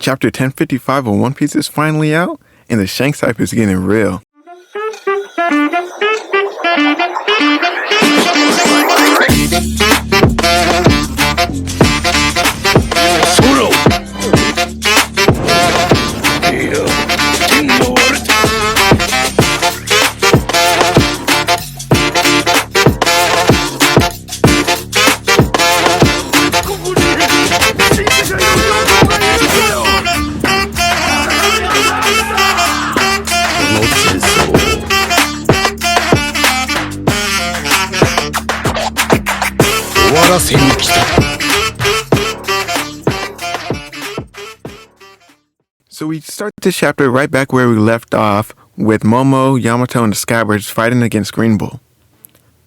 Chapter 1055 of One Piece is finally out, and the Shanks hype is getting real. So we start this chapter right back where we left off, with Momo, Yamato, and the Scabbards fighting against Green Bull.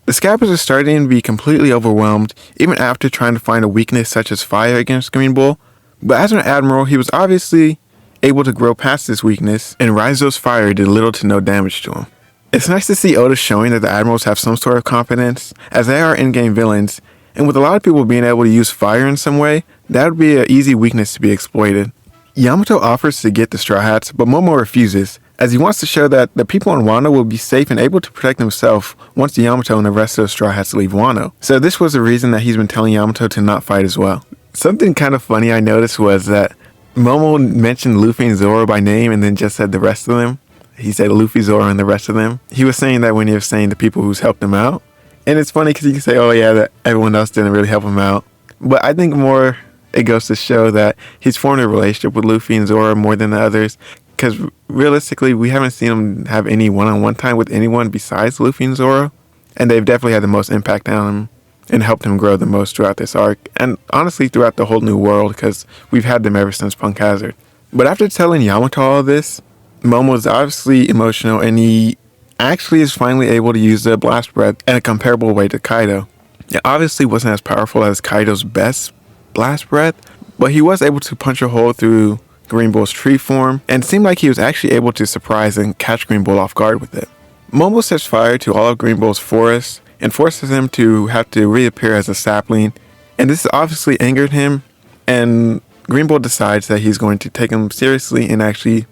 The Scabbards are starting to be completely overwhelmed, even after trying to find a weakness such as fire against Green Bull. But as an admiral, he was obviously able to grow past this weakness, and Raizo's fire did little to no damage to him. It's nice to see Oda showing that the admirals have some sort of competence, as they are in-game villains, and with a lot of people being able to use fire in some way, that would be an easy weakness to be exploited. Yamato offers to get the Straw Hats, but Momo refuses, as he wants to show that the people in Wano will be safe and able to protect themselves once Yamato and the rest of the Straw Hats leave Wano. So this was the reason that he's been telling Yamato to not fight as well. Something kind of funny I noticed was that Momo mentioned Luffy and Zoro by name and then just said the rest of them. He said Luffy, Zoro, and the rest of them. He was saying that when he was saying the people who's helped him out. And it's funny because you can say, oh yeah, that everyone else didn't really help him out. But I think more it goes to show that he's formed a relationship with Luffy and Zoro more than the others. Because realistically, we haven't seen him have any one-on-one time with anyone besides Luffy and Zoro. And they've definitely had the most impact on him and helped him grow the most throughout this arc. And honestly, throughout the whole new world, because we've had them ever since Punk Hazard. But after telling Yamato all this, Momo's obviously emotional, and he actually is finally able to use the blast breath in a comparable way to Kaido. It obviously wasn't as powerful as Kaido's best blast breath, but he was able to punch a hole through Green Bull's tree form, and it seemed like he was actually able to surprise and catch Green Bull off guard with it. Momo sets fire to all of Green Bull's forest and forces him to have to reappear as a sapling, and this obviously angered him, and Green Bull decides that he's going to take him seriously and actually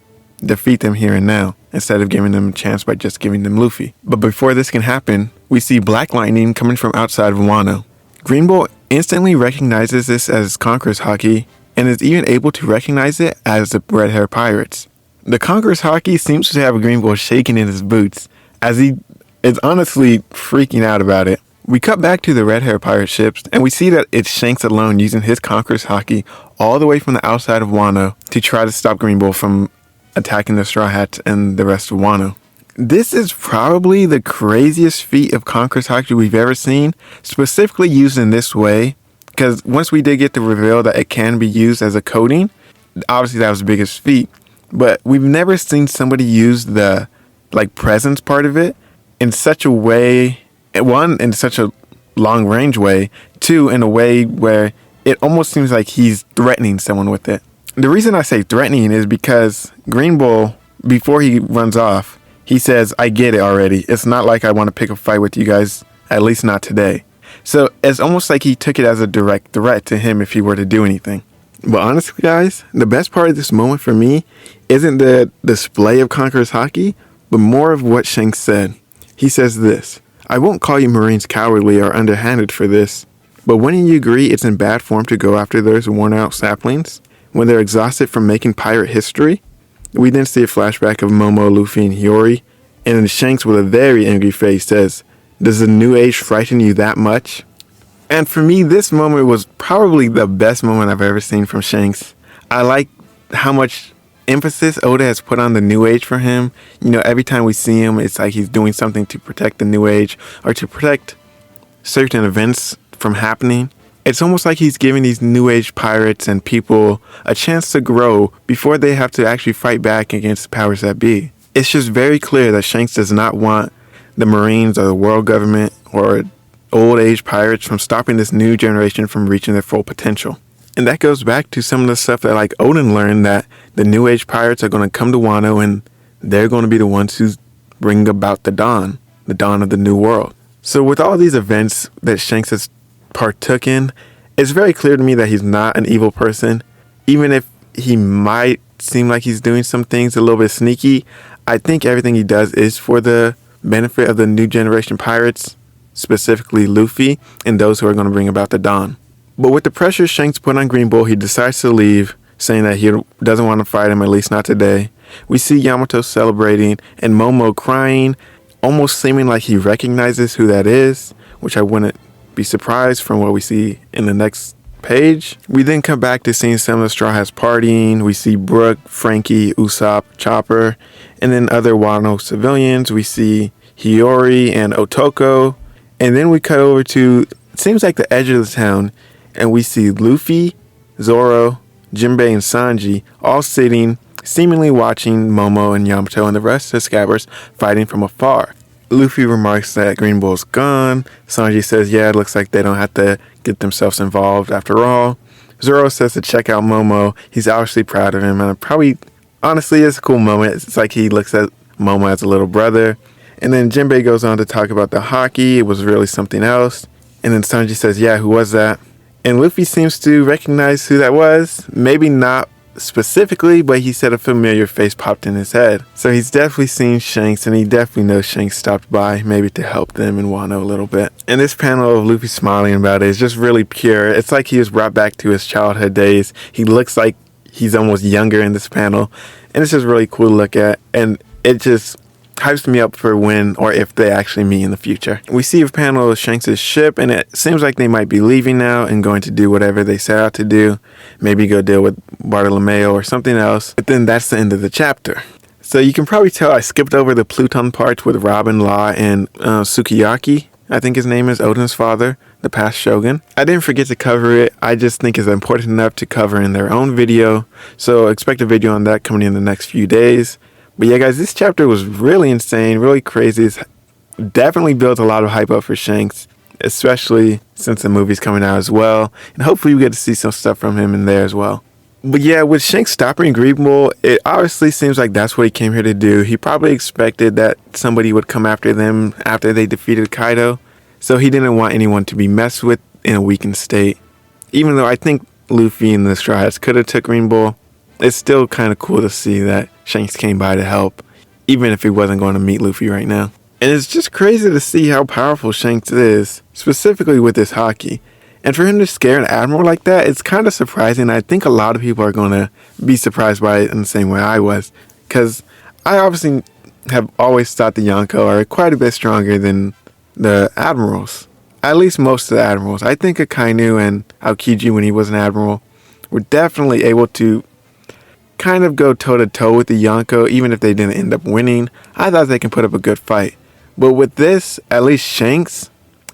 defeat them here and now, instead of giving them a chance by just giving them Luffy. But before this can happen, we see Black Lightning coming from outside of Wano. Green Bull instantly recognizes this as Conqueror's Haki, and is even able to recognize it as the Red Hair Pirates. The Conqueror's Haki seems to have Green Bull shaking in his boots, as he is honestly freaking out about it. We cut back to the Red Hair Pirate ships, and we see that it's Shanks alone using his Conqueror's Haki all the way from the outside of Wano to try to stop Green Bull from attacking the Straw Hats and the rest of Wano. This is probably the craziest feat of Conqueror's Haki we've ever seen, specifically used in this way, because once we did get the reveal that it can be used as a coating, obviously that was the biggest feat, but we've never seen somebody use the presence part of it in such a way, one, in such a long range way, two, in a way where it almost seems like he's threatening someone with it. The reason I say threatening is because Green Bull, before he runs off, he says, I get it already. It's not like I want to pick a fight with you guys, at least not today. So it's almost like he took it as a direct threat to him if he were to do anything. But honestly, guys, the best part of this moment for me isn't the display of Conqueror's Haki, but more of what Shanks said. He says this, I won't call you Marines cowardly or underhanded for this, but wouldn't you agree it's in bad form to go after those worn out saplings when they're exhausted from making pirate history? We then see a flashback of Momo, Luffy, and Hiyori, and then Shanks with a very angry face says, does the new age frighten you that much? And for me, this moment was probably the best moment I've ever seen from Shanks. I like how much emphasis Oda has put on the new age for him. You know, every time we see him, it's like he's doing something to protect the new age or to protect certain events from happening. It's almost like he's giving these new age pirates and people a chance to grow before they have to actually fight back against the powers that be. It's just very clear that Shanks does not want the Marines or the world government or old age pirates from stopping this new generation from reaching their full potential. And that goes back to some of the stuff that Odin learned, that the new age pirates are going to come to Wano and they're going to be the ones who bring about the dawn of the new world. So with all these events that Shanks has partook in, it's very clear to me that he's not an evil person, even if he might seem like he's doing some things a little bit sneaky, I think everything he does is for the benefit of the new generation pirates, specifically Luffy and those who are going to bring about the dawn. But with the pressure Shanks put on Green Bull, he decides to leave, saying that he doesn't want to fight him, at least not today. We see Yamato celebrating and Momo crying, almost seeming like he recognizes who that is, which I wouldn't be surprised from what we see in the next page. We then come back to seeing some of the Straw Hats partying. We see Brook, Frankie, Usopp, Chopper, and then other Wano civilians. We see Hiyori and Otoko. And then we cut over to, it seems like the edge of the town, and we see Luffy, Zoro, Jinbei, and Sanji all sitting, seemingly watching Momo and Yamato and the rest of the Scabbers fighting from afar. Luffy remarks that Green Bull's gone. Sanji says, yeah, it looks like they don't have to get themselves involved after all. Zoro says to check out Momo. He's obviously proud of him, and probably, honestly, it's a cool moment. It's like he looks at Momo as a little brother. And then Jinbei goes on to talk about the hockey. It was really something else. And then Sanji says, yeah, who was that? And Luffy seems to recognize who that was. Maybe not specifically, but he said a familiar face popped in his head. So he's definitely seen Shanks, and he definitely knows Shanks stopped by, maybe to help them in Wano a little bit. And this panel of Luffy smiling about it is just really pure. It's like he was brought back to his childhood days. He looks like he's almost younger in this panel, and it's just really cool to look at, and it just hypes me up for when or if they actually meet in the future. We see a panel of Shanks' ship, and it seems like they might be leaving now and going to do whatever they set out to do. Maybe go deal with Bartolomeo or something else. But then that's the end of the chapter. So you can probably tell I skipped over the Pluton parts with Robin, Law, and Sukiyaki. I think his name is Odin's father, the past shogun. I didn't forget to cover it. I just think it's important enough to cover in their own video. So expect a video on that coming in the next few days. But yeah, guys, this chapter was really insane, really crazy. It's definitely built a lot of hype up for Shanks, especially since the movie's coming out as well. And hopefully we get to see some stuff from him in there as well. But yeah, with Shanks stopping Green Bull, it obviously seems like that's what he came here to do. He probably expected that somebody would come after them after they defeated Kaido. So he didn't want anyone to be messed with in a weakened state. Even though I think Luffy and the Straw Hats could have took Green Bull, it's still kind of cool to see that Shanks came by to help, even if he wasn't going to meet Luffy right now. And it's just crazy to see how powerful Shanks is, specifically with this hockey. And for him to scare an admiral like that, it's kind of surprising. I think a lot of people are going to be surprised by it in the same way I was. Because I obviously have always thought the Yonko are quite a bit stronger than the admirals. At least most of the admirals. I think Akainu and Aokiji, when he was an admiral, were definitely able to kind of go toe-to-toe with the Yonko, even if they didn't end up winning. I thought they can put up a good fight. But with this, at least Shanks,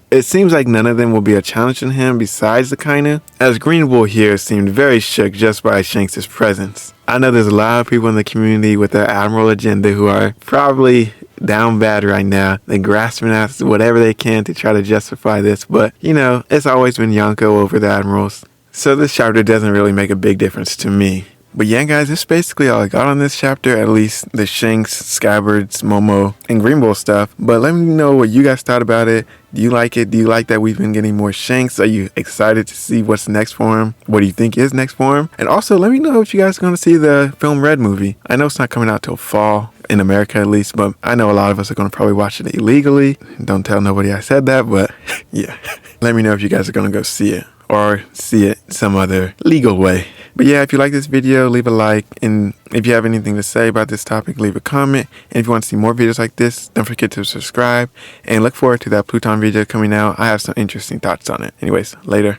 it seems like none of them will be a challenge to him besides the Akainu, as Green Bull here seemed very shook just by Shanks' presence. I know there's a lot of people in the community with their admiral agenda who are probably down bad right now. They're grasping at whatever they can to try to justify this, but you know, it's always been Yonko over the admirals. So this chapter doesn't really make a big difference to me. But yeah, guys, that's basically all I got on this chapter, at least the Shanks, Scabbards, Momo, and Green Bull stuff. But let me know what you guys thought about it. Do you like it? Do you like that we've been getting more Shanks? Are you excited to see what's next for him? What do you think is next for him? And also, let me know if you guys are going to see the film Red movie. I know it's not coming out till fall, in America at least, but I know a lot of us are going to probably watch it illegally. Don't tell nobody I said that, but yeah. Let me know if you guys are going to go see it, or see it some other legal way. But yeah, if you like this video, leave a like, and if you have anything to say about this topic, leave a comment. And if you want to see more videos like this, don't forget to subscribe, and look forward to that Pluton video coming out. I have some interesting thoughts on it. Anyways, later.